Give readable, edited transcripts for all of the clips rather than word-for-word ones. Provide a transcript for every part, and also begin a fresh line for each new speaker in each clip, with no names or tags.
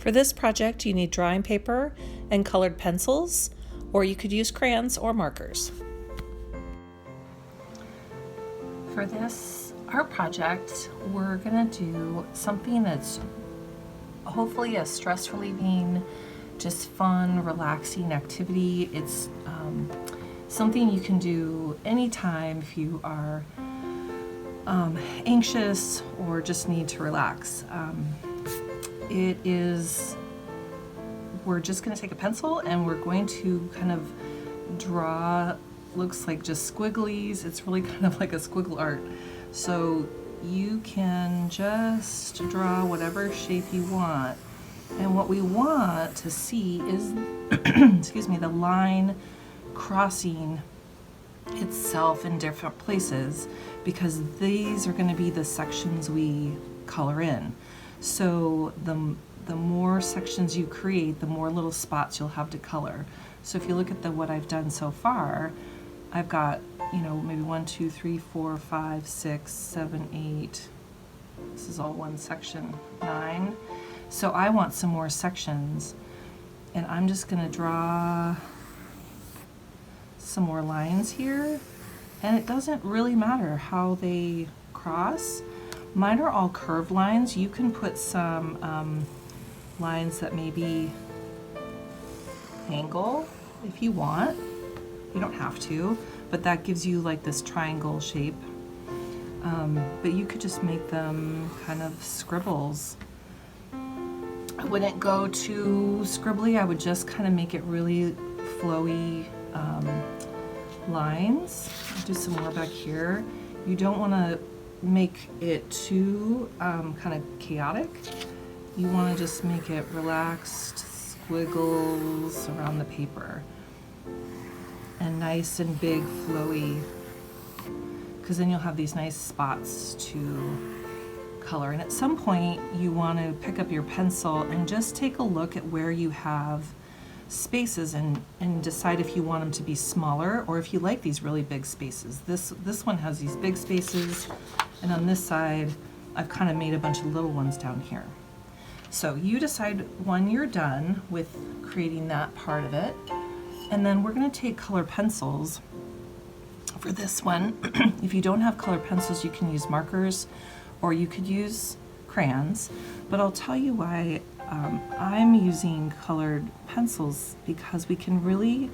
For this project, you need drawing paper and colored pencils, or you could use crayons or markers. For this art project, we're gonna do something that's hopefully a stress relieving, just fun, relaxing activity. It's something you can do anytime if you are anxious or just need to relax. We're just going to take a pencil and we're going to kind of draw, looks like just squigglies. It's really kind of like a squiggle art. So you can just draw whatever shape you want. And what we want to see is, excuse me, the line crossing itself in different places, because these are going to be the sections we color in. So the more sections you create, the more little spots you'll have to color. So if you look at what I've done so far, I've got, maybe 1, 2, 3, 4, 5, 6, 7, 8. This is all one section, 9. So I want some more sections, and I'm just going to draw some more lines here. And it doesn't really matter how they cross. Mine are all curved lines. You can put some lines that maybe angle if you want. You don't have to, but that gives you like this triangle shape. But you could just make them kind of scribbles. I wouldn't go too scribbly. I would just kind of make it really flowy lines. I'll do some more back here. You don't want to make it too kind of chaotic. You want to just make it relaxed squiggles around the paper and nice and big flowy, because then you'll have these nice spots to color. And at some point you want to pick up your pencil and just take a look at where you have spaces and decide if you want them to be smaller or if you like these really big spaces. This one has these big spaces, and on this side I've kind of made a bunch of little ones down here. So you decide when you're done with creating that part of it, and then we're going to take color pencils for this one. If you don't have color pencils, you can use markers or you could use crayons, but I'll tell you why I'm using colored pencils, because we can really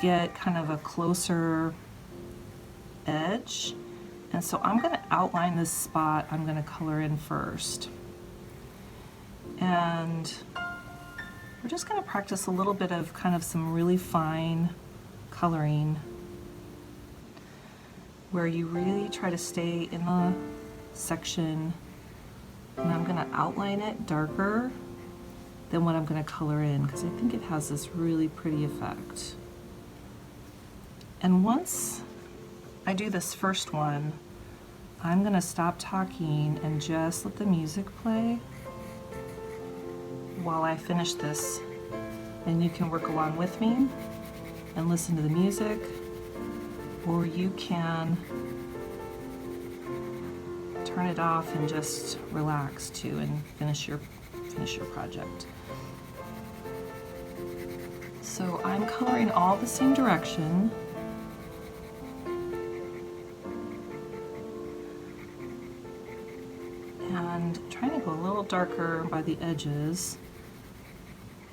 get kind of a closer edge. And so I'm going to outline this spot I'm going to color in first. And we're just going to practice a little bit of kind of some really fine coloring where you really try to stay in the section. And I'm going to outline it darker than what I'm going to color in, because I think it has this really pretty effect. And once I do this first one, I'm going to stop talking and just let the music play while I finish this. And you can work along with me and listen to the music, or you can turn it off and just relax too and finish your project. So I'm coloring all the same direction. And trying to go a little darker by the edges.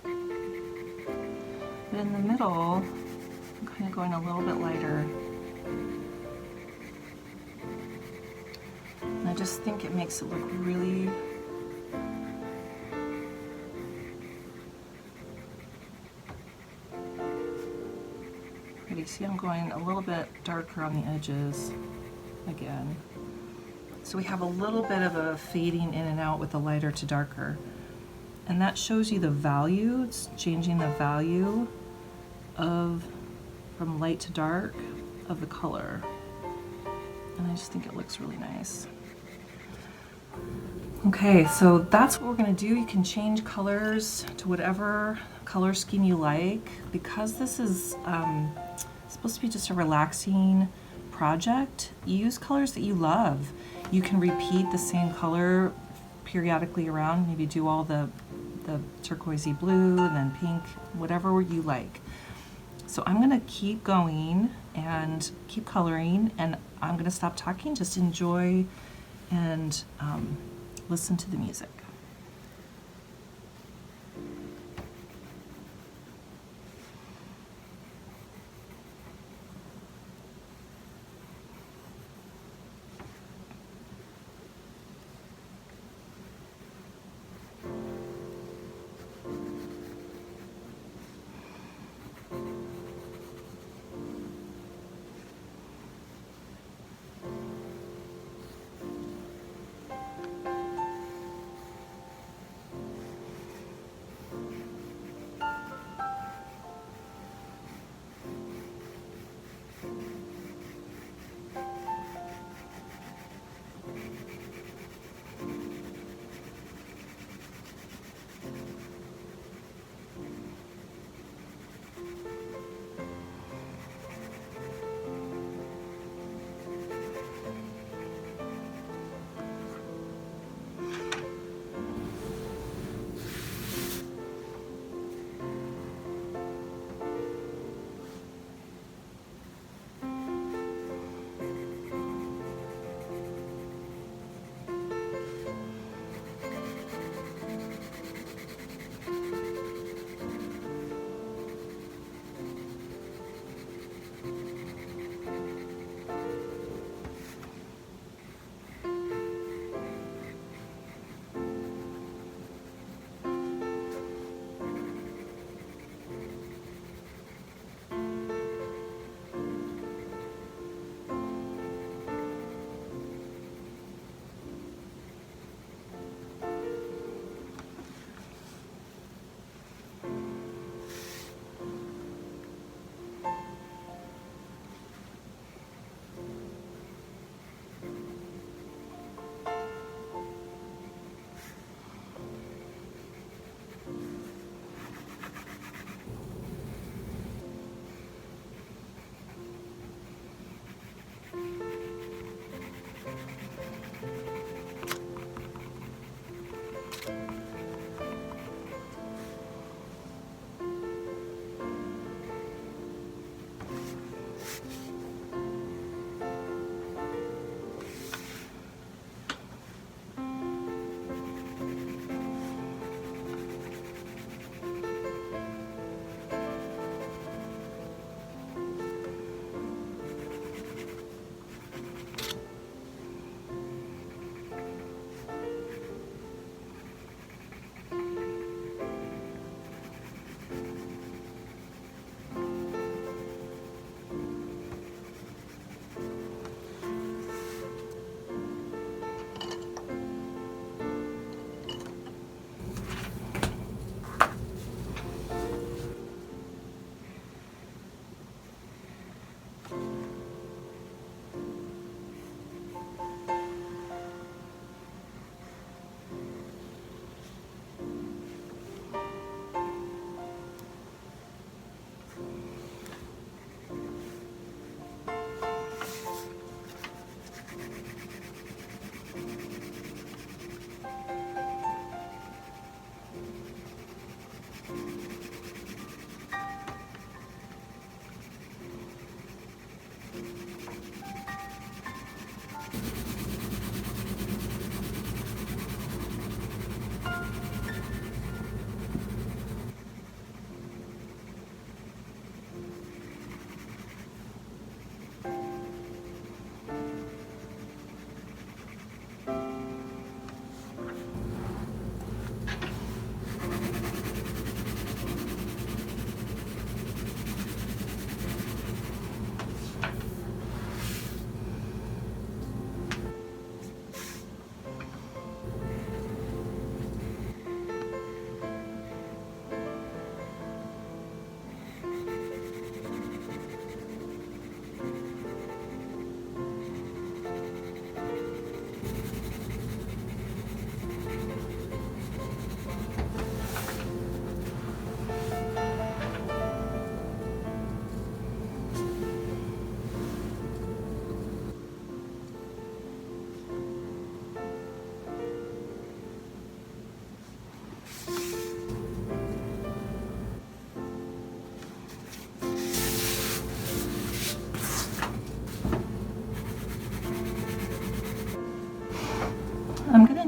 But in the middle, I'm kind of going a little bit lighter. And I just think it makes it look really pretty. See, I'm going a little bit darker on the edges again. So we have a little bit of a fading in and out with the lighter to darker. And that shows you the value. It's changing the value from light to dark of the color. And I just think it looks really nice. Okay, so that's what we're going to do. You can change colors to whatever color scheme you like. Because this is supposed to be just a relaxing project, use colors that you love. You can repeat the same color periodically around, maybe do all the the turquoisey blue and then pink, whatever you like. So I'm gonna keep going and keep coloring, and I'm gonna stop talking, just enjoy and listen to the music.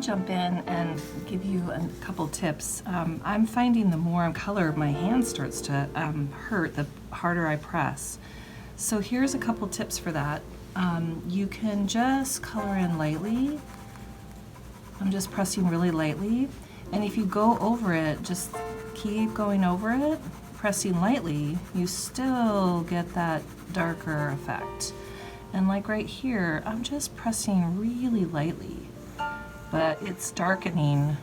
jump in and give you a couple tips. I'm finding the more I color, my hand starts to hurt the harder I press. So here's a couple tips for that. You can just color in lightly. I'm just pressing really lightly. And if you go over it, just keep going over it, pressing lightly, you still get that darker effect. And like right here, I'm just pressing really lightly, but it's darkening.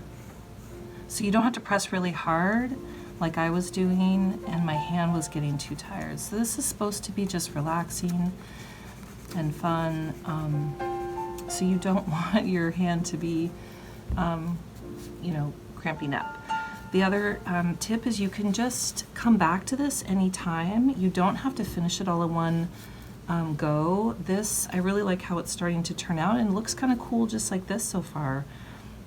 So you don't have to press really hard like I was doing, and my hand was getting too tired. So this is supposed to be just relaxing and fun. So you don't want your hand to be, you know, cramping up. The other tip is you can just come back to this anytime. You don't have to finish it all in one go. This, I really like how it's starting to turn out, and it looks kind of cool just like this so far.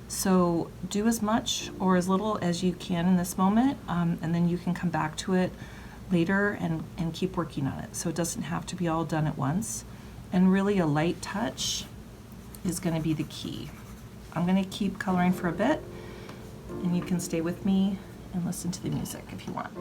So do as much or as little as you can in this moment, and then you can come back to it later and keep working on it. So it doesn't have to be all done at once. And really a light touch is going to be the key. I'm going to keep coloring for a bit, and you can stay with me and listen to the music if you want.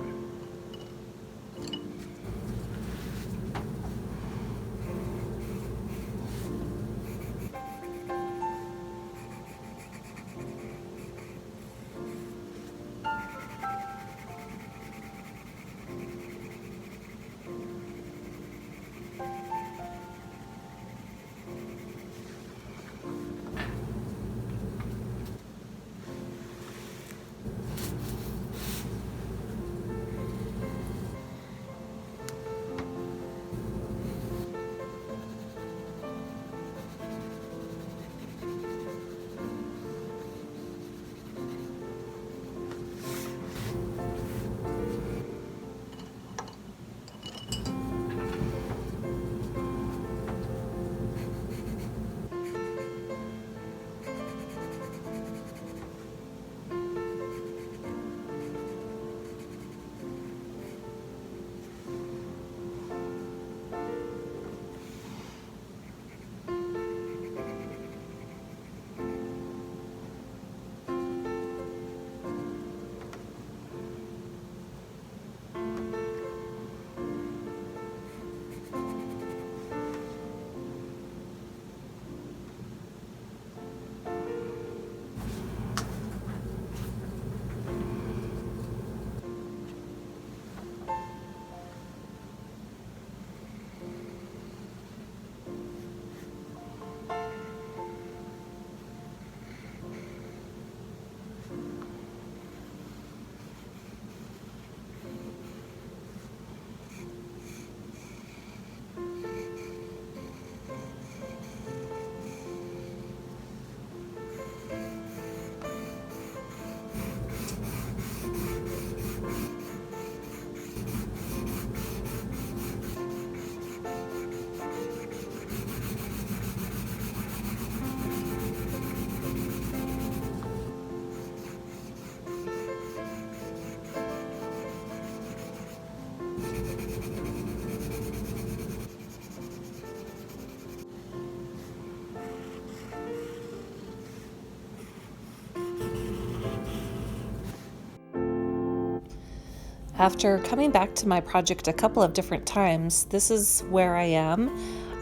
After coming back to my project a couple of different times, this is where I am.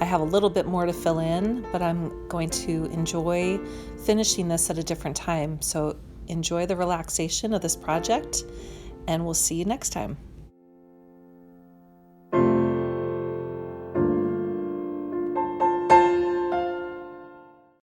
I have a little bit more to fill in, but I'm going to enjoy finishing this at a different time. So enjoy the relaxation of this project, and we'll see you next time.